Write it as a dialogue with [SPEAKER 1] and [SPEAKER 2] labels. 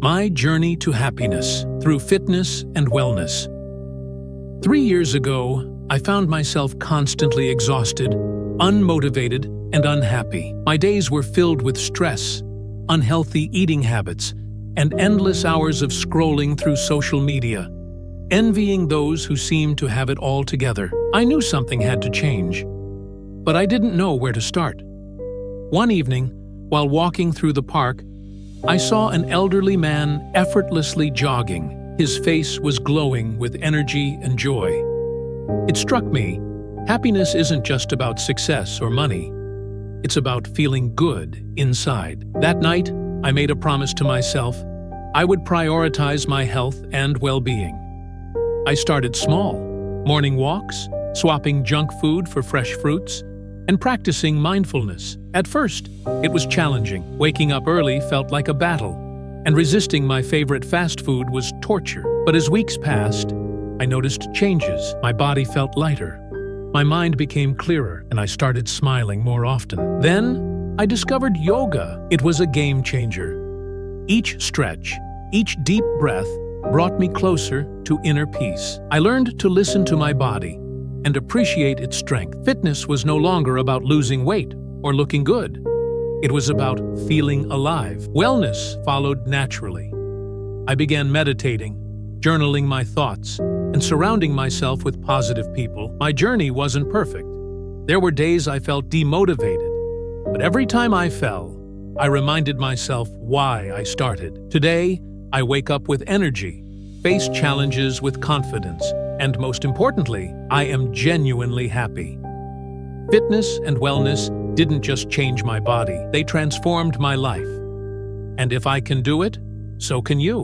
[SPEAKER 1] My journey to happiness through fitness and wellness. 3 years ago, I found myself constantly exhausted, unmotivated, and unhappy. My days were filled with stress, unhealthy eating habits, and endless hours of scrolling through social media, envying those who seemed to have it all together. I knew something had to change, but I didn't know where to start. One evening, while walking through the park, I saw an elderly man effortlessly jogging. His face was glowing with energy and joy. It struck me, happiness isn't just about success or money. It's about feeling good inside. That night, I made a promise to myself. I would prioritize my health and well-being. I started small, morning walks, swapping junk food for fresh fruits, and practicing mindfulness. At first, it was challenging. Waking up early felt like a battle, and resisting my favorite fast food was torture. But as weeks passed, I noticed changes. My body felt lighter. My mind became clearer, and I started smiling more often. Then, I discovered yoga. It was a game changer. Each stretch, each deep breath brought me closer to inner peace. I learned to listen to my body and appreciate its strength. Fitness was no longer about losing weight or looking good. It was about feeling alive. Wellness followed naturally. I began meditating, journaling my thoughts, and surrounding myself with positive people. My journey wasn't perfect. There were days I felt demotivated, but every time I fell, I reminded myself why I started. Today, I wake up with energy, face challenges with confidence, and most importantly, I am genuinely happy. Fitness and wellness didn't just change my body, they transformed my life. And if I can do it, so can you.